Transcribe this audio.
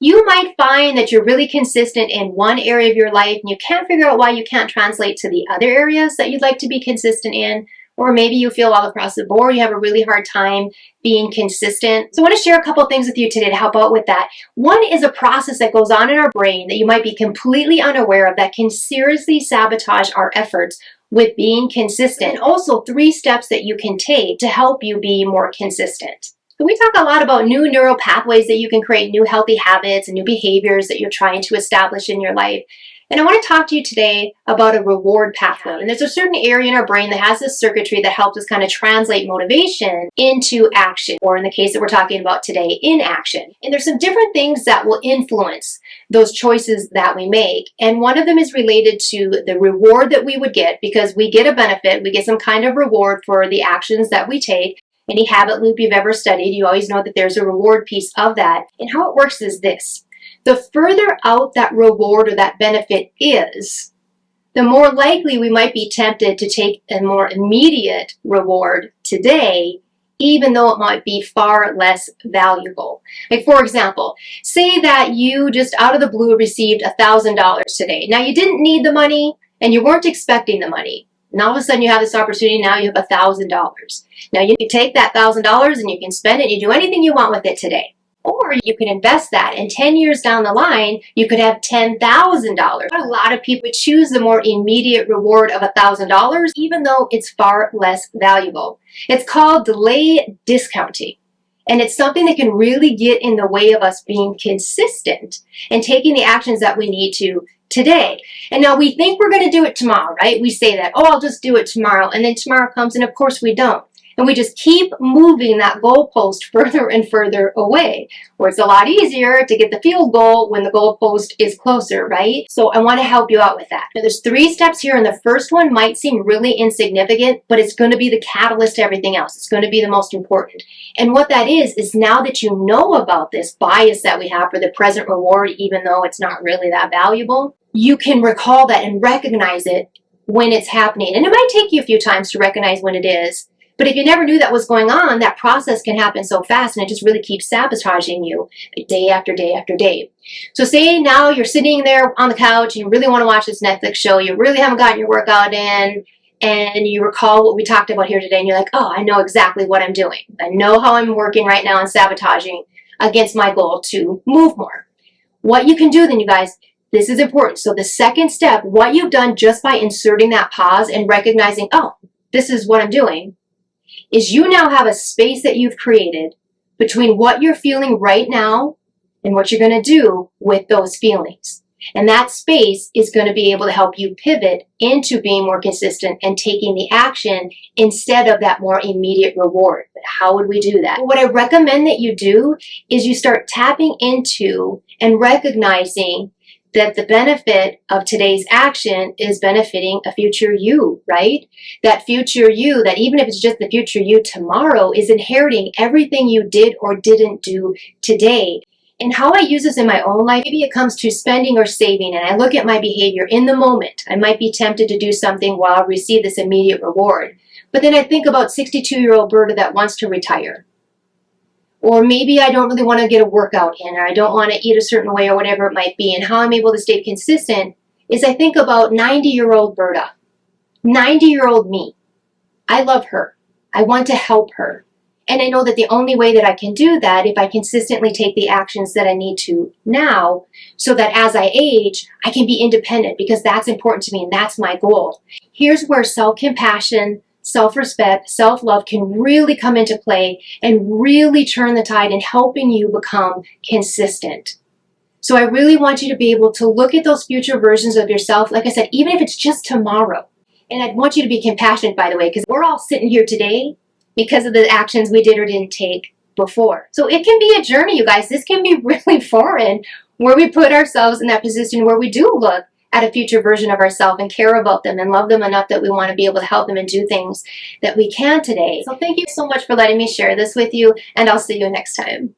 You might find that you're really consistent in one area of your life and you can't figure out why you can't translate to the other areas that you'd like to be consistent in. Or maybe you feel all across the board you have a really hard time being consistent. So I want to share a couple things with you today to help out with that. One is a process that goes on in our brain that you might be completely unaware of that can seriously sabotage our efforts with being consistent. And also 3 steps that you can take to help you be more consistent. So we talk a lot about new neural pathways that you can create, new healthy habits and new behaviors that you're trying to establish in your life. And I want to talk to you today about a reward pathway. And there's a certain area in our brain that has this circuitry that helps us kind of translate motivation into action, or in the case that we're talking about today, inaction. And there's some different things that will influence those choices that we make. And one of them is related to the reward that we would get, because we get a benefit, we get some kind of reward for the actions that we take. Any habit loop you've ever studied, you always know that there's a reward piece of that. And how it works is this. The further out that reward or that benefit is, the more likely we might be tempted to take a more immediate reward today, even though it might be far less valuable. Like, for example, say that you just out of the blue received $1,000 today. Now, you didn't need the money and you weren't expecting the money. And all of a sudden you have this opportunity, now you have $1,000. Now you can take that $1,000 and you can spend it, you do anything you want with it today. Or you can invest that, and 10 years down the line, you could have $10,000. A lot of people choose the more immediate reward of $1,000, even though it's far less valuable. It's called delay discounting. And it's something that can really get in the way of us being consistent and taking the actions that we need to today. And now we think we're going to do it tomorrow, right? We say that, oh, I'll just do it tomorrow. And then tomorrow comes, and of course we don't. And we just keep moving that goalpost further and further away, where it's a lot easier to get the field goal when the goalpost is closer, right? So I want to help you out with that. Now, there's 3 steps here, and the first one might seem really insignificant, but it's going to be the catalyst to everything else. It's going to be the most important. And what that is now that you know about this bias that we have for the present reward, even though it's not really that valuable, you can recall that and recognize it when it's happening. And it might take you a few times to recognize when it is. But if you never knew that was going on, that process can happen so fast and it just really keeps sabotaging you day after day after day. So say now you're sitting there on the couch and you really want to watch this Netflix show, you really haven't gotten your workout in, and you recall what we talked about here today, and you're like, oh, I know exactly what I'm doing. I know how I'm working right now and sabotaging against my goal to move more. What you can do then, you guys, this is important. So the second step, what you've done just by inserting that pause and recognizing, oh, this is what I'm doing, is you now have a space that you've created between what you're feeling right now and what you're going to do with those feelings. And that space is going to be able to help you pivot into being more consistent and taking the action instead of that more immediate reward. But how would we do that? What I recommend that you do is you start tapping into and recognizing that the benefit of today's action is benefiting a future you, right? That future you, that even if it's just the future you tomorrow, is inheriting everything you did or didn't do today. And how I use this in my own life, maybe it comes to spending or saving, and I look at my behavior in the moment. I might be tempted to do something while I receive this immediate reward. But then I think about 62-year-old Berta that wants to retire. Or maybe I don't really want to get a workout in, or I don't want to eat a certain way, or whatever it might be. And how I'm able to stay consistent is I think about 90-year-old Berta, 90-year-old me. I love her. I want to help her. And I know that the only way that I can do that, if I consistently take the actions that I need to now, so that as I age, I can be independent, because that's important to me and that's my goal. Here's where self-compassion, self-respect, self-love can really come into play and really turn the tide in helping you become consistent. So I really want you to be able to look at those future versions of yourself, like I said, even if it's just tomorrow. And I want you to be compassionate, by the way, because we're all sitting here today because of the actions we did or didn't take before. So it can be a journey, you guys. This can be really foreign, where we put ourselves in that position where we do look at a future version of ourselves and care about them and love them enough that we want to be able to help them and do things that we can today. So thank you so much for letting me share this with you, and I'll see you next time.